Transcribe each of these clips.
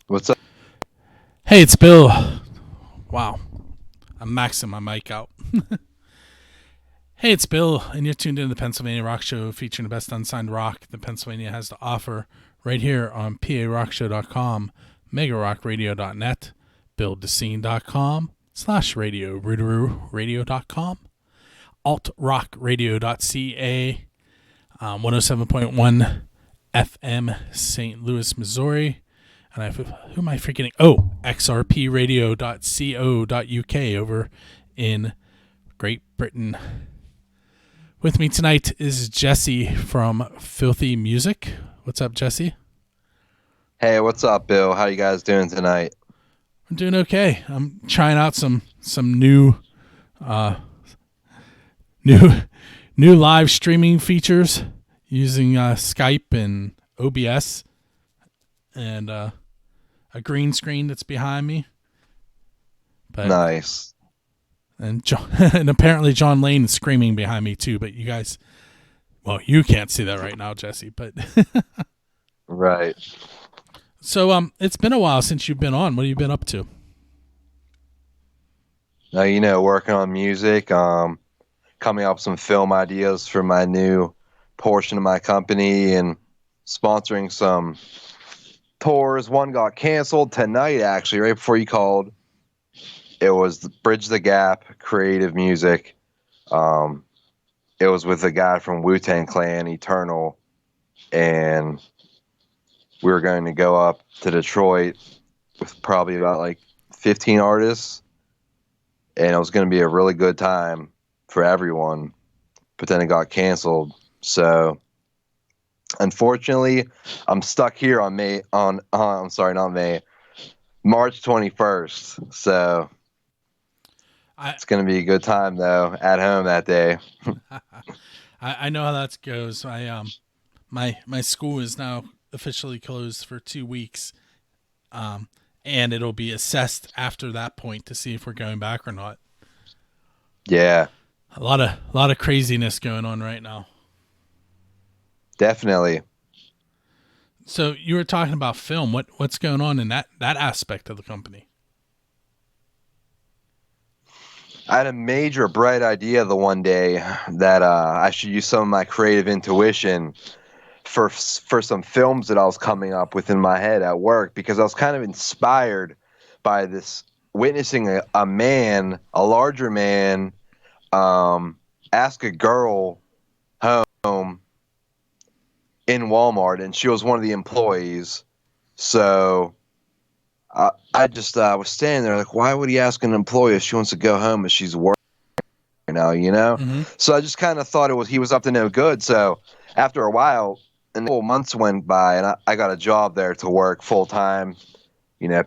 What's up? Hey, it's Bill. Wow, I'm maxing my mic out. Hey, it's Bill, and you're tuned in to the Pennsylvania Rock Show featuring the best unsigned rock that Pennsylvania has to offer right here on PARockshow.com, megarockradio.net, buildthescene.com/radio, rootaroo radio.com, altrockradio.ca, 107.1 FM, St. Louis, Missouri. And who am I forgetting? Oh, xrpradio.co.uk over in Great Britain. With me tonight is Jesse from Filthy Music. What's up, Jesse? Hey, what's up, Bill? How you guys doing tonight? I'm doing okay. I'm trying out some new uh, new new live streaming features using Skype and OBS and a green screen that's behind me. But Nice. and and apparently John Lane is screaming behind me too. But you guys, well, you can't see that right now, Jesse. But Right. so it's been a while since you've been on. What have you been up to? Now, working on music, coming up with some film ideas for my new portion of my company and sponsoring some tours. One got canceled tonight, actually, right before you called. It was Bridge the Gap Creative Music. It was with a guy from Wu-Tang Clan, Eternal, and we were going to go up to Detroit with probably about like 15 artists, and it was going to be a really good time for everyone, but then it got canceled. So unfortunately, I'm stuck here on I'm sorry, not May, March 21st. So it's going to be a good time though at home that day. I know how that goes. My school is now officially closed for 2 weeks, and it'll be assessed after that point to see if we're going back or not. Yeah, A lot of craziness going on right now. definitely. So you were talking about film. What's going on in that aspect of the company? I had a major bright idea the one day that I should use some of my creative intuition for some films that I was coming up with in my head at work, because I was kind of inspired by this, witnessing a man, a larger man, ask a girl home in Walmart, and she was one of the employees. So I just was standing there like, why would he ask an employee if she wants to go home if she's working right now, Mm-hmm. So I just kind of thought he was up to no good. So after a while, and a couple months went by, and I got a job there to work full time,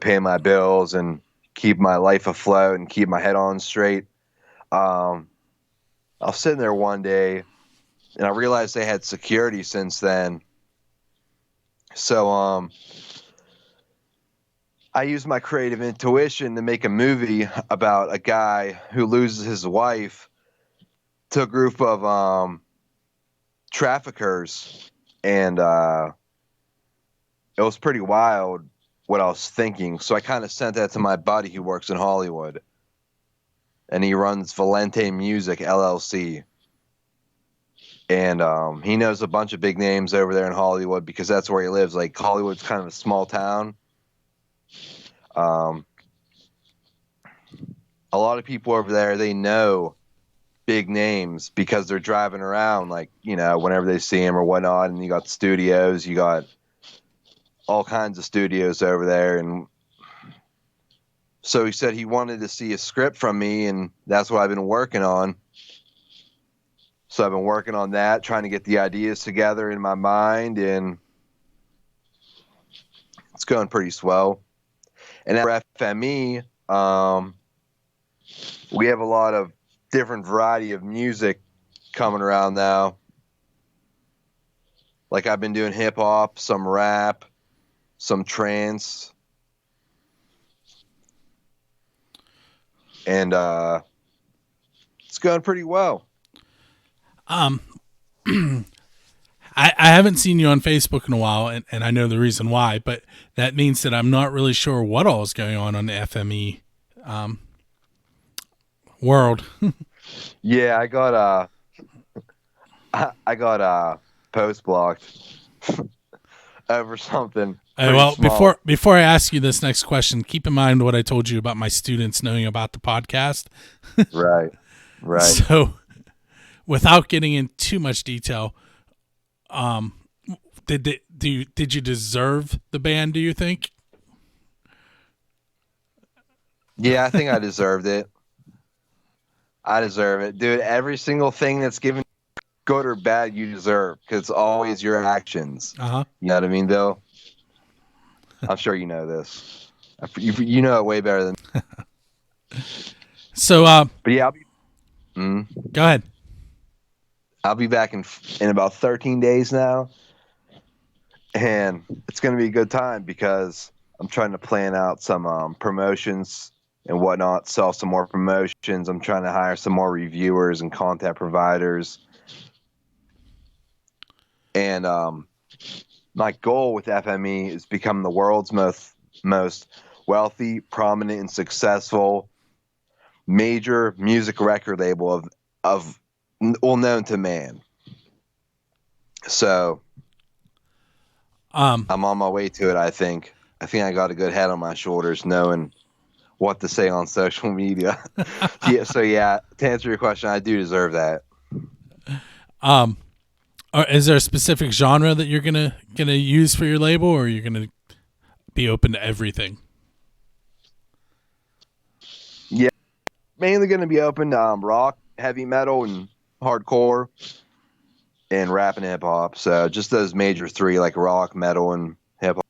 pay my bills and keep my life afloat and keep my head on straight. I was sitting there one day, and I realized they had security since then. So I used my creative intuition to make a movie about a guy who loses his wife to a group of traffickers, and it was pretty wild what I was thinking. So I kind of sent that to my buddy who works in Hollywood, and he runs Valente Music LLC. And he knows a bunch of big names over there in Hollywood because that's where he lives. Like, Hollywood's kind of a small town. A lot of people over there, they know big names because they're driving around, like, whenever they see him or whatnot. And you got studios, you got all kinds of studios over there. And so he said he wanted to see a script from me, and that's what I've been working on. So I've been working on that, trying to get the ideas together in my mind, and it's going pretty swell. And at FME, we have a lot of different variety of music coming around now. Like, I've been doing hip hop, some rap, some trance, and it's going pretty well. Um, I haven't seen you on Facebook in a while, and I know the reason why, but that means that I'm not really sure what all is going on the FME world. Yeah, I got post blocked over something pretty Well, small. before I ask you this next question, keep in mind what I told you about my students knowing about the podcast. Right, right. So, without getting in too much detail, um, did you deserve the ban? Do you think? Yeah, I think I deserved it. I deserve it, dude. Every single thing that's given, good or bad, you deserve, because it's always your actions. Uh-huh. You know what I mean, Bill? I'm sure you know this. You know it way better than me. So, But yeah, go ahead. I'll be back in about 13 days now, and it's going to be a good time because I'm trying to plan out some promotions and whatnot, sell some more promotions. I'm trying to hire some more reviewers and content providers. And my goal with FME is become the world's most wealthy, prominent, and successful major music record label of well known to man. So I'm on my way to it. I think I got a good head on my shoulders, knowing what to say on social media. Yeah. So yeah, to answer your question, I do deserve that. Is there a specific genre that you're gonna use for your label, or are you gonna be open to everything? Yeah, mainly going to be open to rock, heavy metal, and hardcore, and rap and hip hop. So just those major three, like rock, metal, and hip hop.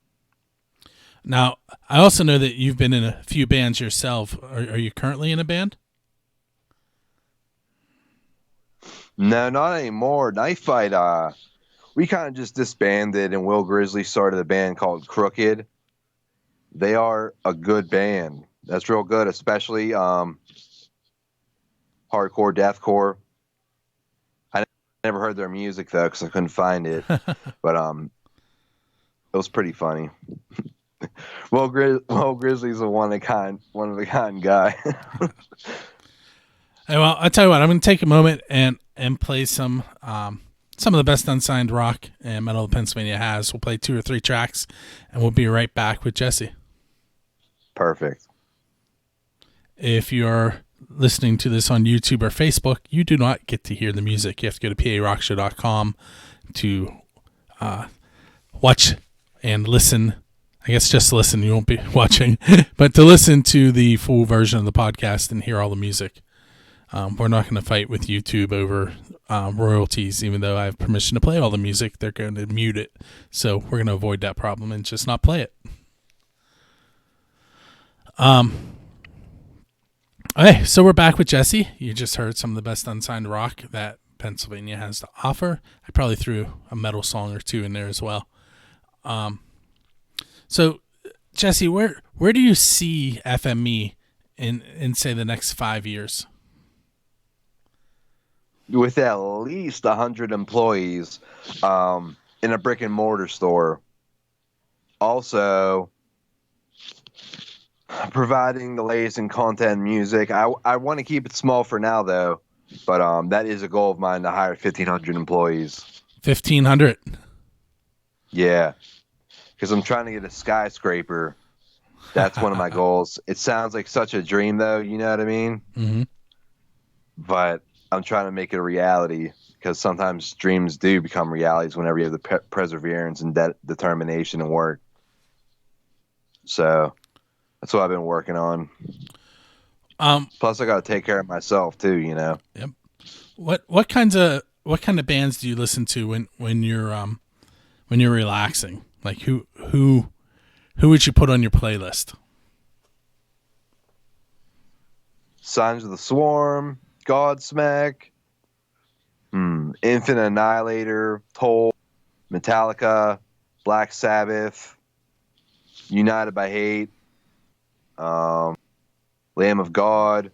Now, I also know that you've been in a few bands yourself. Are you currently in a band? No, not anymore. Knife Fight. We kind of just disbanded, and Will Grizzly started a band called Crooked. They are a good band. That's real good, especially hardcore, deathcore. I never heard their music though because I couldn't find it, but it was pretty funny. Will Grizzly's a one of a kind guy. Hey, well, I tell you what, I'm going to take a moment and play some of the best unsigned rock and metal Pennsylvania has. We'll play 2 or 3 tracks, and we'll be right back with Jesse. Perfect. If you're listening to this on YouTube or Facebook, you do not get to hear the music. You have to go to PARS507.com to watch and listen. I guess just listen. You won't be watching, but to listen to the full version of the podcast and hear all the music. We're not going to fight with YouTube over royalties, even though I have permission to play all the music. They're going to mute it. So we're going to avoid that problem and just not play it. Okay, so we're back with Jesse. You just heard some of the best unsigned rock that Pennsylvania has to offer. I probably threw a metal song or 2 in there as well. So, Jesse, where do you see FME in say the next 5 years? With at least 100 employees in a brick and mortar store. Also, providing the latest in content and music. I want to keep it small for now, though, but that is a goal of mine to hire 1,500 employees. 1,500? Yeah, because I'm trying to get a skyscraper. That's one of my goals. It sounds like such a dream, though, you know what I mean? Mm-hmm. But I'm trying to make it a reality, because sometimes dreams do become realities whenever you have the perseverance and determination and work. So that's what I've been working on. Plus, I got to take care of myself too. You know. Yep. What kind of bands do you listen to when you're relaxing? Like who would you put on your playlist? Signs of the Swarm, Godsmack, Infinite Annihilator, Toll, Metallica, Black Sabbath, United by Hate, Lamb of God,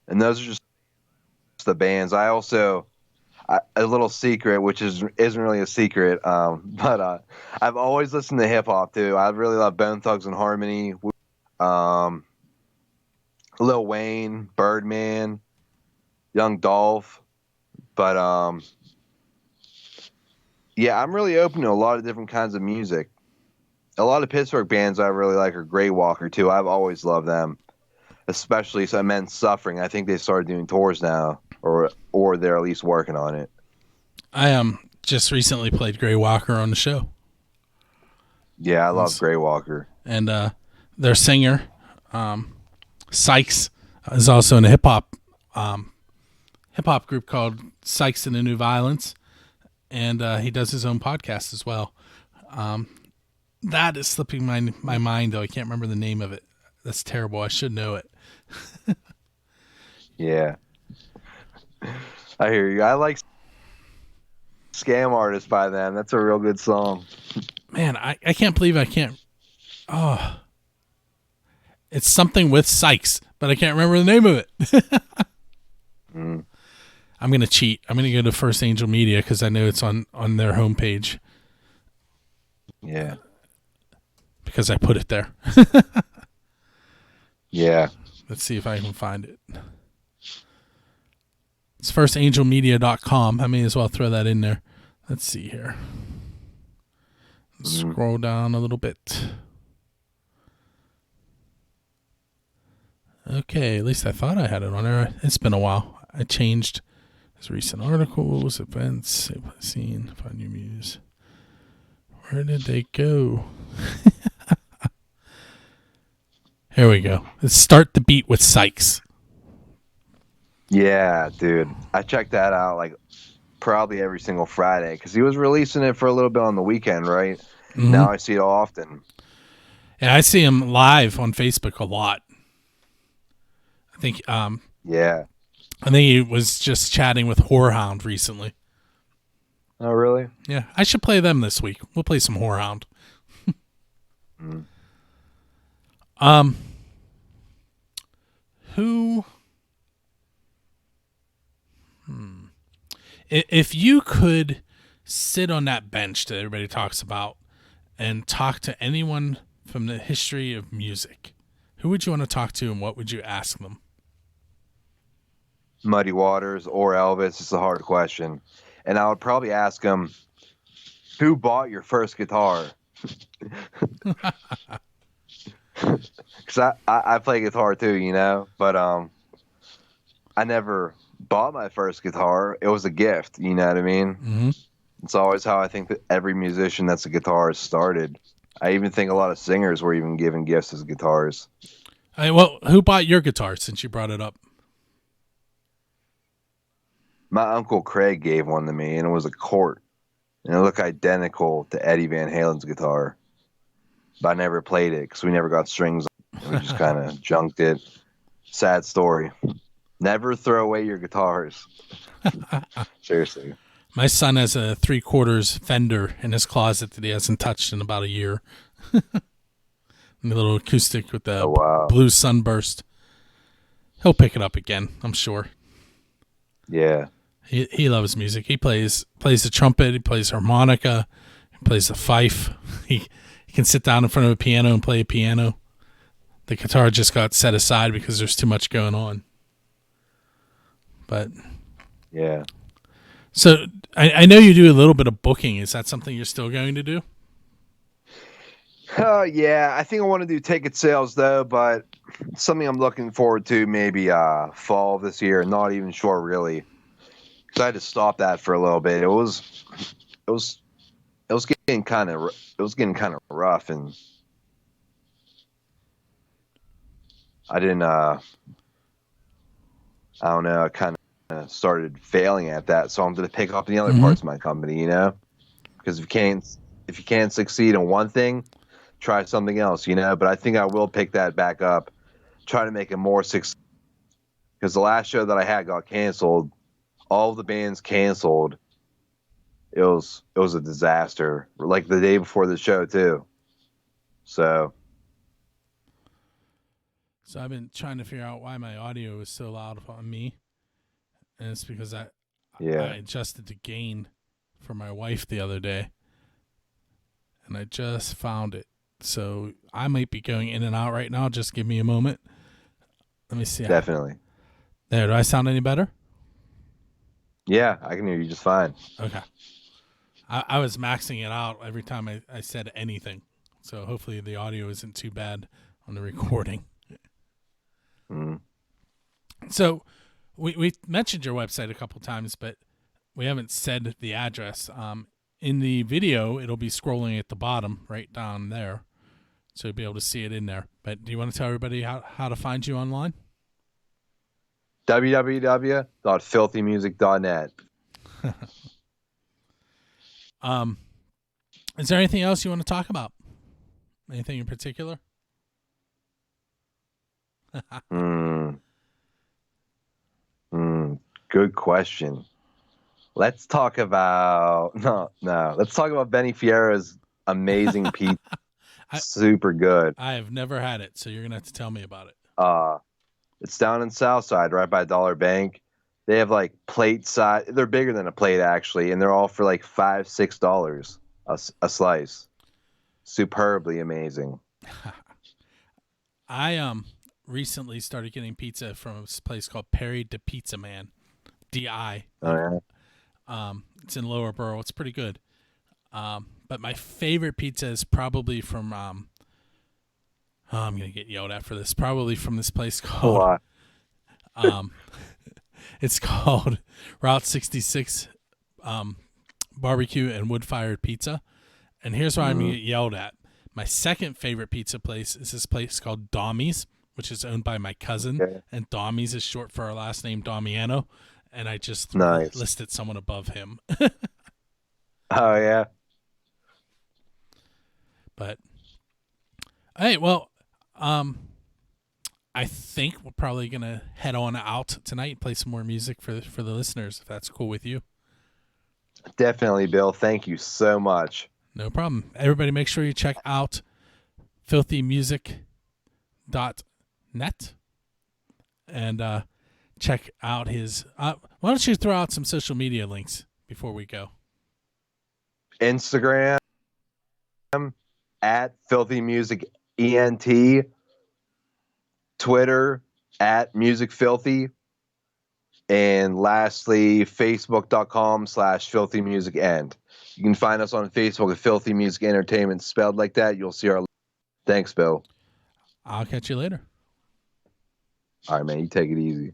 and those are just the bands. I a little secret, which isn't really a secret. But I've always listened to hip hop too. I really love Bone Thugs and Harmony, um, Lil Wayne, Birdman, Young Dolph. But yeah, I'm really open to a lot of different kinds of music. A lot of Pittsburgh bands I really like are Greywalker too. I've always loved them, especially some Men Suffering. I think they started doing tours now, or they're at least working on it. I just recently played Greywalker on the show. Yeah, I love Greywalker. And their singer, Sikes, is also in a hip hop group called Sikes and the New Violence, and he does his own podcast as well. That is slipping my mind though. I can't remember the name of it. That's terrible. I should know it. Yeah, I hear you. I like Scam Artist by them. That's a real good song. Man, I can't believe I can't. Oh, it's something with Sikes, but I can't remember the name of it. Mm, I'm gonna cheat. I'm gonna go to First Angel Media because I know it's on their homepage yeah, because I put it there. yeah. Let's see if I can find it. It's firstangelmedia.com. I may as well throw that in there. Let's see here. Scroll down a little bit. Okay, at least I thought I had it on there. It's been a while. I changed his recent articles, events, seen, find new muse. Where did they go? Here we go. Let's start the beat with Sikes. Yeah, dude. I checked that out like probably every single Friday because he was releasing it for a little bit on the weekend, right? Mm-hmm. Now I see it often. Yeah, I see him live on Facebook a lot. I think Yeah. I think he was just chatting with Whorehound recently. Oh, really? Yeah, I should play them this week. We'll play some Whorehound. Mm. Who? If you could sit on that bench that everybody talks about and talk to anyone from the history of music, who would you want to talk to and what would you ask them? Muddy Waters or Elvis? It's a hard question. And I would probably ask him, who bought your first guitar? Because I play guitar too, you know, but I never bought my first guitar. It was a gift, you know what I mean? Mm-hmm. It's always how I think that every musician that's a guitarist started. I even think a lot of singers were even given gifts as guitars. Well, who bought your guitar since you brought it up? My uncle Craig gave one to me, and it was a Cort, and it looked identical to Eddie Van Halen's guitar. But I never played it because we never got strings on it. We just kind of junked it. Sad story. Never throw away your guitars. Seriously. My son has a 3/4 Fender in his closet that he hasn't touched in about a year. A little acoustic with the blue sunburst. He'll pick it up again, I'm sure. Yeah. He loves music. He plays the trumpet. He plays harmonica. He plays the fife. He can sit down in front of a piano and play a piano. The guitar just got set aside because there's too much going on. But yeah. So I know you do a little bit of booking. Is that something you're still going to do? Yeah, I think I want to do ticket sales though, but something I'm looking forward to maybe fall this year. Not even sure really, because I had to stop that for a little bit. It was getting kind of rough, and I didn't I don't know. I kind of started failing at that, so I'm going to pick up the other parts of my company, you know, because if you can't succeed in one thing, try something else, you know. But I think I will pick that back up, try to make it more successful. Because the last show that I had got canceled, all of the bands canceled. It was a disaster. Like the day before the show too. So I've been trying to figure out why my audio is so loud on me, and it's because Yeah. I adjusted the gain for my wife the other day, and I just found it. So I might be going in and out right now. Just give me a moment. Let me see. Definitely. There, do I sound any better? Yeah, I can hear you just fine. Okay. I was maxing it out every time I said anything. So hopefully the audio isn't too bad on the recording. Mm. So we mentioned your website a couple times, but we haven't said the address. In the video, it'll be scrolling at the bottom right down there. So you'll be able to see it in there. But do you want to tell everybody how to find you online? www.filthymusic.net. Is there anything else you want to talk about? Anything in particular? Good question. Let's talk about Let's talk about Benny Fierra's amazing pizza. Super good. I have never had it, so you're gonna have to tell me about it. It's down in Southside, right by Dollar Bank. They have like plate size. They're bigger than a plate actually, and they're all for like $5-6 a slice. Superbly amazing. I recently started getting pizza from a place called Perry de Pizza Man, DI. Oh, yeah. It's in Lower Borough. It's pretty good. But my favorite pizza is probably from I'm gonna get yelled at for this. Probably from this place called it's called Route 66 Barbecue and Wood Fired Pizza. And here's why I'm gonna get yelled at. My second favorite pizza place is this place called Dommy's, which is owned by my cousin. Okay. And Dommy's is short for our last name, Damiano. And I just listed someone above him. Oh, yeah. But, hey, well, I think we're probably going to head on out tonight and play some more music for the listeners, if that's cool with you. Definitely, Bill. Thank you so much. No problem. Everybody make sure you check out filthymusic.net and check out his... why don't you throw out some social media links before we go? Instagram at filthymusicent, Twitter at musicfilthy, and lastly, facebook.com/filthymusicend. You can find us on Facebook at Filthy Music Entertainment, spelled like that. You'll see our... Thanks, Bill. I'll catch you later. All right, man. You take it easy.